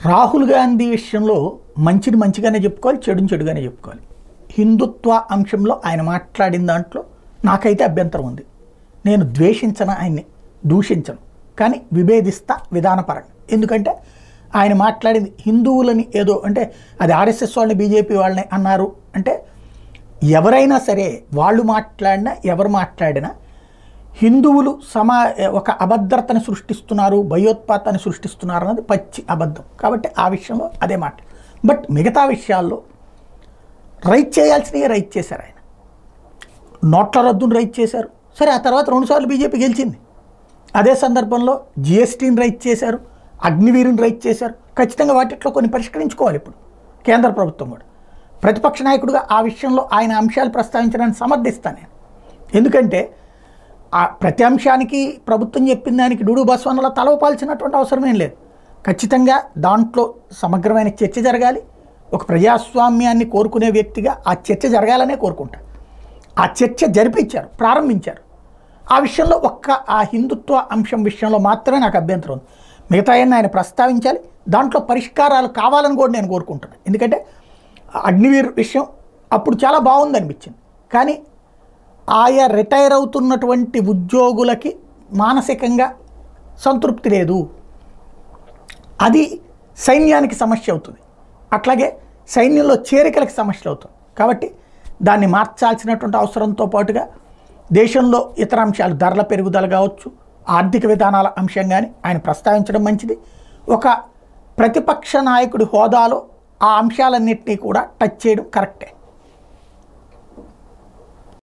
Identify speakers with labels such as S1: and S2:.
S1: రాహుల్ గాంధీ విషయంలో మంచిని మంచిగానే చెప్పుకోవాలి, చెడుని చెడుగానే చెప్పుకోవాలి. హిందుత్వ అంశంలో ఆయన మాట్లాడిన దాంట్లో నాకైతే అభ్యంతరం ఉంది. నేను ద్వేషించను, ఆయన్ని దూషించను, కానీ విభేదిస్తా విధానపరంగా. ఎందుకంటే ఆయన మాట్లాడింది హిందువులని ఏదో అంటే అది ఆర్ఎస్ఎస్ వాళ్ళని బీజేపీ వాళ్ళని అన్నారు అంటే, ఎవరైనా సరే వాళ్ళు మాట్లాడినా ఎవరు మాట్లాడినా హిందువులు ఒక అభద్రతని సృష్టిస్తున్నారు, భయోత్పాతాన్ని సృష్టిస్తున్నారు అన్నది పచ్చి అబద్ధం. కాబట్టి ఆ విషయంలో అదే మాట. బట్ మిగతా విషయాల్లో రైట్ చేయాల్సినవి రైట్ చేశారు. ఆయన నోట్ల రద్దును రైట్ చేశారు. సరే, ఆ తర్వాత 2 సార్లు బీజేపీ గెలిచింది. అదే సందర్భంలో జిఎస్టీని రైట్ చేశారు, అగ్నివీరుని రైట్ చేశారు. ఖచ్చితంగా వాటిలో కొన్ని పరిష్కరించుకోవాలి. ఇప్పుడు కేంద్ర ప్రభుత్వం కూడా ప్రతిపక్ష నాయకుడిగా ఆ విషయంలో ఆయన అంశాలు ప్రస్తావించడానికి సమర్థిస్తాను నేను. ఎందుకంటే ఆ ప్రతి అంశానికి ప్రభుత్వం చెప్పిన దానికి డూడు బసవన్నలా తలవపాల్సినటువంటి అవసరమేం లేదు. ఖచ్చితంగా దాంట్లో సమగ్రమైన చర్చ జరగాలి. ఒక ప్రజాస్వామ్యాన్ని కోరుకునే వ్యక్తిగా ఆ చర్చ జరగాలనే కోరుకుంటా. ఆ చర్చ జరిపించారు, ప్రారంభించారు. ఆ విషయంలో ఆ హిందుత్వ అంశం విషయంలో మాత్రమే నాకు అభ్యంతరం ఉంది. మిగతా ఆయన ప్రస్తావించాలి, దాంట్లో పరిష్కారాలు కావాలని కూడా నేను కోరుకుంటున్నాను. ఎందుకంటే అగ్నివీర్ విషయం అప్పుడు చాలా బాగుంది అనిపించింది, కానీ ఆయా రిటైర్ అవుతున్నటువంటి ఉద్యోగులకి మానసికంగా సంతృప్తి లేదు. అది సైన్యానికి సమస్య అవుతుంది, అట్లాగే సైన్యంలో చేరికలకు సమస్య అవుతుంది. కాబట్టి దాన్ని మార్చాల్సినటువంటి అవసరంతో పాటుగా దేశంలో ఇతర అంశాలు, ధరల పెరుగుదల కావచ్చు, ఆర్థిక విధానాల అంశం కానీ ఆయన ప్రస్తావించడం మంచిది. ఒక ప్రతిపక్ష నాయకుడి హోదాలో ఆ అంశాలన్నింటినీ కూడా టచ్ చేయడం కరెక్టే.